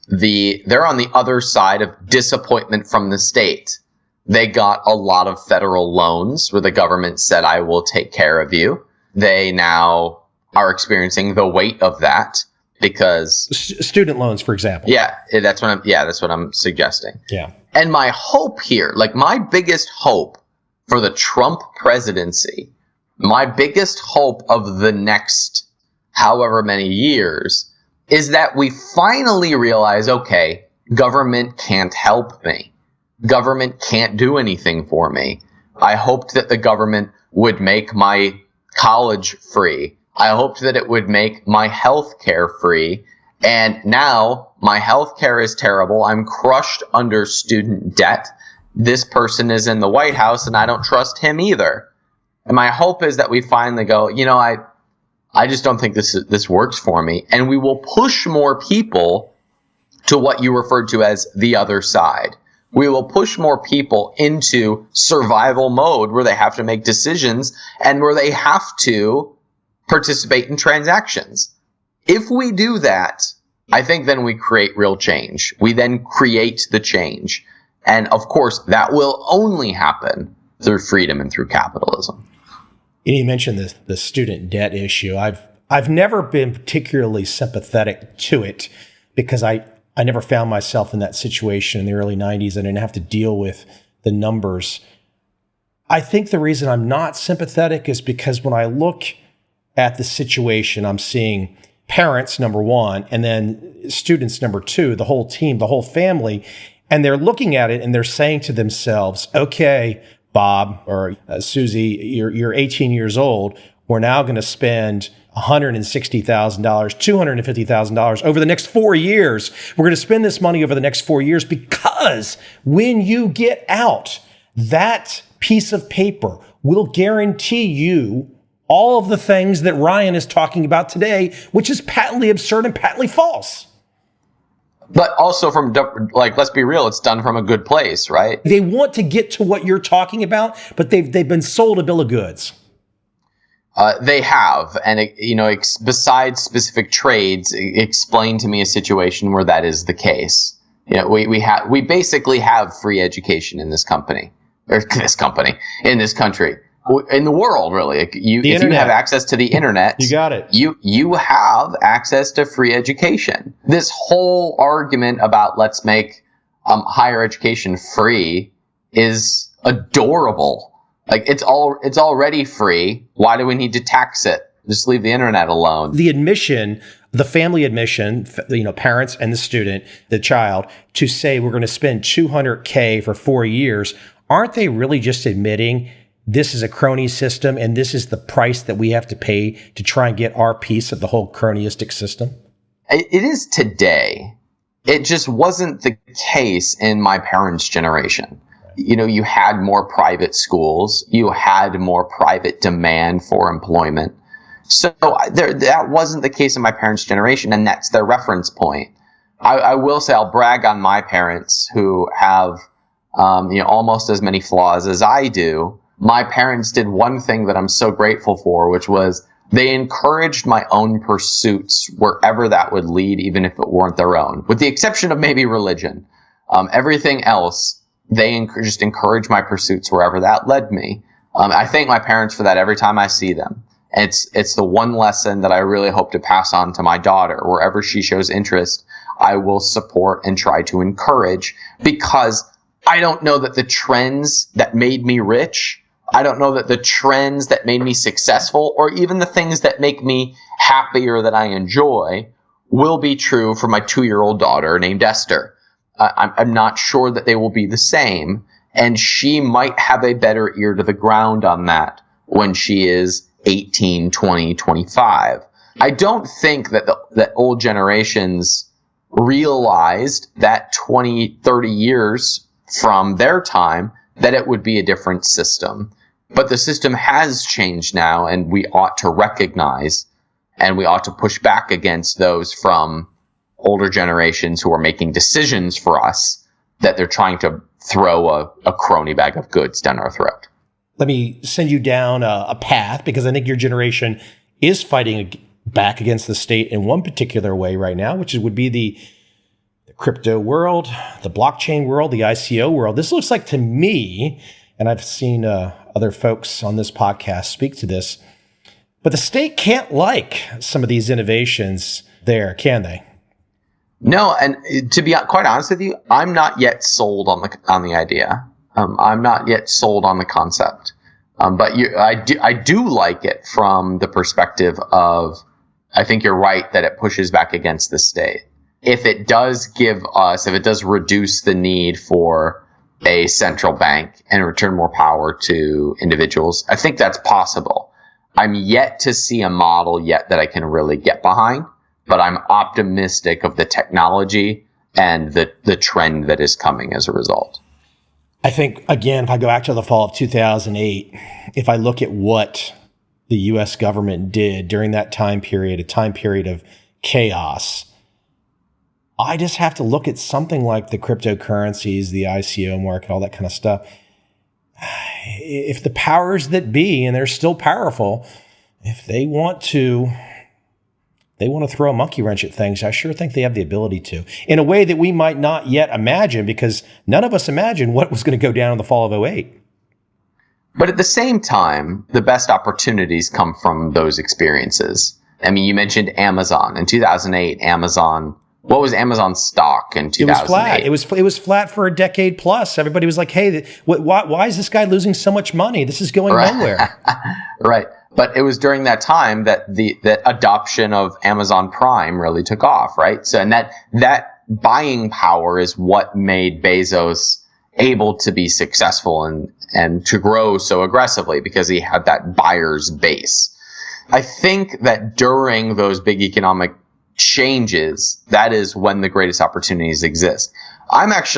they're on the other side of disappointment from the state. They got a lot of federal loans where the government said, I will take care of you. They now are experiencing the weight of that because student loans, for example. That's what I'm suggesting. Yeah. And my hope here, my biggest hope for the Trump presidency, my biggest hope of the next however many years is that we finally realize, okay, government can't help me. Government can't do anything for me. I hoped that the government would make my college free. I hoped that it would make my health care free. And now my health care is terrible. I'm crushed under student debt. This person is in the White House and I don't trust him either. And my hope is that we finally go, I just don't think this works for me. And we will push more people to what you referred to as the other side. We will push more people into survival mode where they have to make decisions and where they have to participate in transactions. If we do that, I think then we create real change. We then create the change. And of course, that will only happen through freedom and through capitalism. You mentioned the student debt issue. I've never been particularly sympathetic to it because I never found myself in that situation in the early 90s. I didn't have to deal with the numbers. I think the reason I'm not sympathetic is because when I look at the situation, I'm seeing parents, number one, and then students, number two, the whole team, the whole family, and they're looking at it and they're saying to themselves, okay, Bob or Susie, you're 18 years old. We're now going to spend $160,000, $250,000 over the next 4 years. We're going to spend this money over the next 4 years because when you get out, that piece of paper will guarantee you all of the things that Ryan is talking about today, which is patently absurd and patently false. But also let's be real, it's done from a good place, right? They want to get to what you're talking about, but they've been sold a bill of goods. They have, and besides specific trades, explain to me a situation where that is the case. We basically have free education in this company, in this country, in the world, really. If you have access to the internet, you got it. You have access to free education. This whole argument about let's make higher education free is adorable. Like it's already free. Why do we need to tax it? Just leave the internet alone. The admission, the family admission, parents and the student, the child, to say we're going to spend $200K for 4 years, aren't they really just admitting this is a crony system and this is the price that we have to pay to try and get our piece of the whole cronyistic system? It is today. It just wasn't the case in my parents' generation. You had more private schools. You had more private demand for employment. So that wasn't the case in my parents' generation, and that's their reference point. I will say I'll brag on my parents who have almost as many flaws as I do. My parents did one thing that I'm so grateful for, which was they encouraged my own pursuits wherever that would lead, even if it weren't their own, with the exception of maybe religion. Everything else, they just encouraged my pursuits wherever that led me. I thank my parents for that every time I see them. It's the one lesson that I really hope to pass on to my daughter. Wherever she shows interest, I will support and try to encourage, because I don't know that the trends that made me rich, I don't know that the trends that made me successful, or even the things that make me happy or that I enjoy will be true for my 2-year-old daughter named Esther. I'm not sure that they will be the same, and she might have a better ear to the ground on that when she is 18, 20, 25. I don't think that old generations realized that 20, 30 years from their time that it would be a different system. But the system has changed now, and we ought to recognize and we ought to push back against those from older generations who are making decisions for us that they're trying to throw a crony bag of goods down our throat. Let me send you down a path, because I think your generation is fighting back against the state in one particular way right now, which would be the crypto world, the blockchain world, the ICO world. This looks like to me, and I've seen other folks on this podcast speak to this, but the state can't like some of these innovations there, can they? No, and to be quite honest with you, I'm not yet sold on the idea. I'm not yet sold on the concept, but I do like it from the perspective of, I think you're right that it pushes back against the state. If it does reduce the need for a central bank and return more power to individuals, I think that's possible. I'm yet to see a model yet that I can really get behind, but I'm optimistic of the technology and the trend that is coming as a result. I think, again, if I go back to the fall of 2008, if I look at what the U.S. government did during that time period, a time period of chaos, I just have to look at something like the cryptocurrencies, the ICO market, all that kind of stuff. If the powers that be, and they're still powerful, if they want to throw a monkey wrench at things, I sure think they have the ability to, in a way that we might not yet imagine, because none of us imagined what was going to go down in the fall of 2008. But at the same time, the best opportunities come from those experiences. I mean, you mentioned Amazon. In 2008, what was Amazon's stock in 2008? It was flat. It was flat for a decade plus. Everybody was like, hey, why is this guy losing so much money? This is going nowhere. Right. But it was during that time that that adoption of Amazon Prime really took off, right? So, and that buying power is what made Bezos able to be successful and to grow so aggressively, because he had that buyer's base. I think that during those big economic changes, that is when the greatest opportunities exist. I'm not,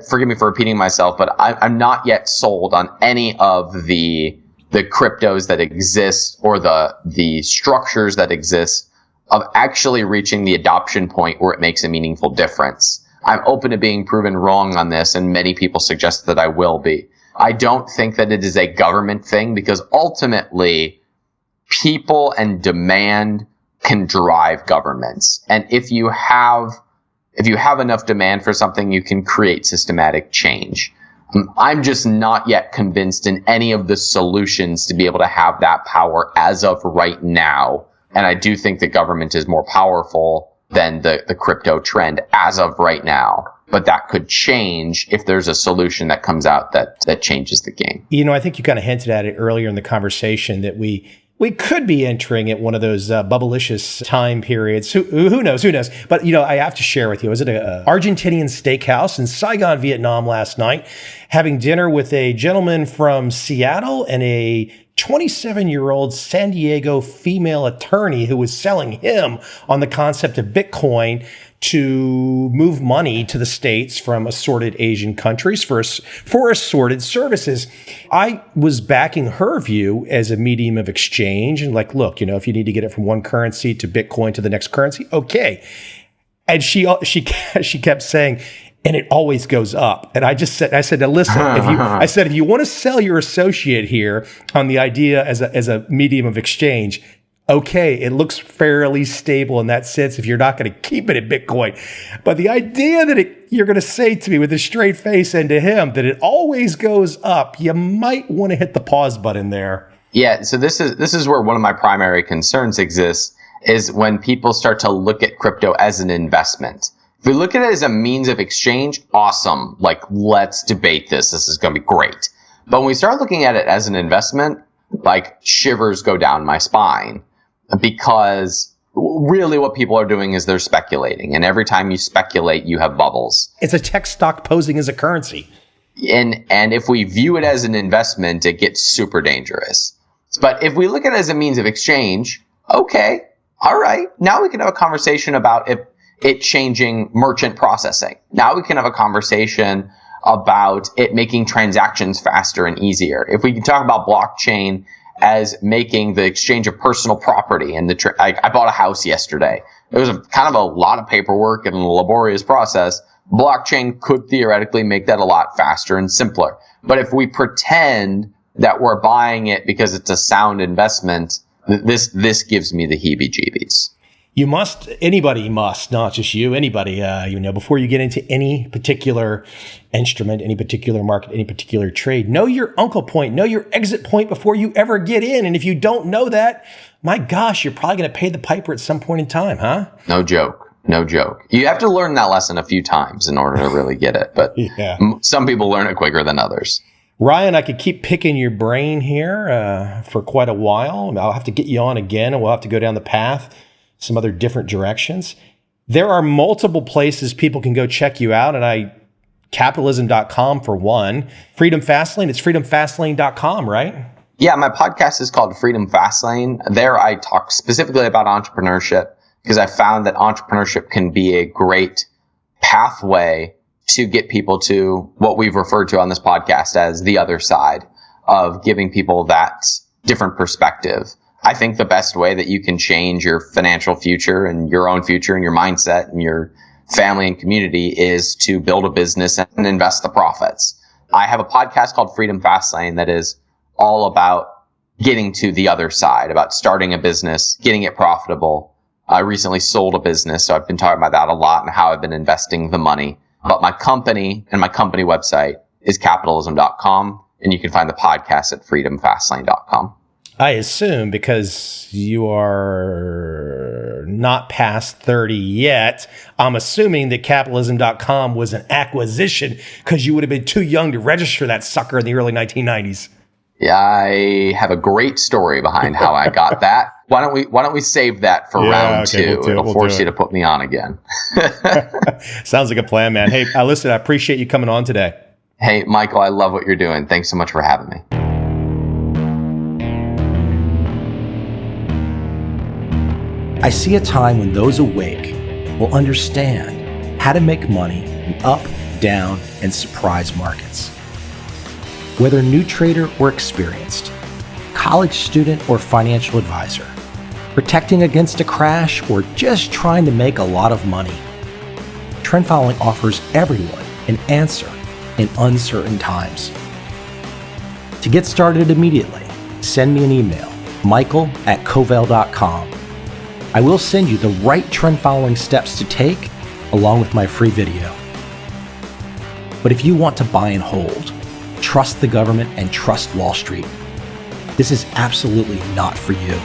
forgive me for repeating myself, but I'm not yet sold on any of the cryptos that exist or the structures that exist of actually reaching the adoption point where it makes a meaningful difference. I'm open to being proven wrong on this, and many people suggest that I will be. I don't think that it is a government thing, because ultimately people and demand can drive governments. And if you have enough demand for something, you can create systematic change. I'm just not yet convinced in any of the solutions to be able to have that power as of right now. And I do think that government is more powerful than the crypto trend as of right now. But that could change if there's a solution that comes out that changes the game. I think you kind of hinted at it earlier in the conversation that we could be entering at one of those bubblicious time periods. Who knows? But, I have to share with you, I was at an Argentinian steakhouse in Saigon, Vietnam last night, having dinner with a gentleman from Seattle and a 27-year-old San Diego female attorney who was selling him on the concept of Bitcoin to move money to the States from assorted Asian countries for assorted services. I was backing her view as a medium of exchange and like, look, if you need to get it from one currency to Bitcoin to the next currency, okay. And she kept saying, and it always goes up. And I said, now listen, if you want to sell your associate here on the idea as a medium of exchange, okay, it looks fairly stable in that sense if you're not going to keep it at Bitcoin. But the idea that you're going to say to me with a straight face and to him that it always goes up, you might want to hit the pause button there. Yeah, so this is where one of my primary concerns exists, is when people start to look at crypto as an investment. If we look at it as a means of exchange, awesome. Like, let's debate this. This is going to be great. But when we start looking at it as an investment, like, shivers go down my spine. Because really what people are doing is they're speculating. And every time you speculate, you have bubbles. It's a tech stock posing as a currency. And if we view it as an investment, it gets super dangerous. But if we look at it as a means of exchange, okay, all right. Now we can have a conversation about it changing merchant processing. Now we can have a conversation about it making transactions faster and easier. If we can talk about blockchain as making the exchange of personal property, and I bought a house yesterday. It was kind of a lot of paperwork and a laborious process. Blockchain could theoretically make that a lot faster and simpler. But if we pretend that we're buying it because it's a sound investment, this gives me the heebie-jeebies. Anybody must, not just you, anybody, before you get into any particular instrument, any particular market, any particular trade, know your uncle point, know your exit point before you ever get in. And if you don't know that, my gosh, you're probably going to pay the piper at some point in time, huh? No joke. You have to learn that lesson a few times in order to really get it. But yeah. Some people learn it quicker than others. Ryan, I could keep picking your brain here for quite a while. I'll have to get you on again, and we'll have to go down the path some other different directions. There are multiple places people can go check you out. And capitalism.com for one. Freedom Fastlane, it's freedomfastlane.com, right? Yeah, my podcast is called Freedom Fastlane. There I talk specifically about entrepreneurship because I found that entrepreneurship can be a great pathway to get people to what we've referred to on this podcast as the other side of giving people that different perspective. I think the best way that you can change your financial future and your own future and your mindset and your family and community is to build a business and invest the profits. I have a podcast called Freedom Fastlane that is all about getting to the other side, about starting a business, getting it profitable. I recently sold a business, so I've been talking about that a lot and how I've been investing the money. But my company and my company website is capitalism.com, and you can find the podcast at freedomfastlane.com. I assume because you are not past 30 yet, I'm assuming that capitalism.com was an acquisition because you would have been too young to register that sucker in the early 1990s. Yeah, I have a great story behind how I got that. Why don't we save that for round two? It'll force you to put me on again. Sounds like a plan, man. Hey, listen, I appreciate you coming on today. Hey, Michael, I love what you're doing. Thanks so much for having me. I see a time when those awake will understand how to make money in up, down, and surprise markets. Whether new trader or experienced, college student or financial advisor, protecting against a crash or just trying to make a lot of money, trend following offers everyone an answer in uncertain times. To get started immediately, send me an email, michael@covel.com. I will send you the right trend following steps to take along with my free video. But if you want to buy and hold, trust the government and trust Wall Street, this is absolutely not for you.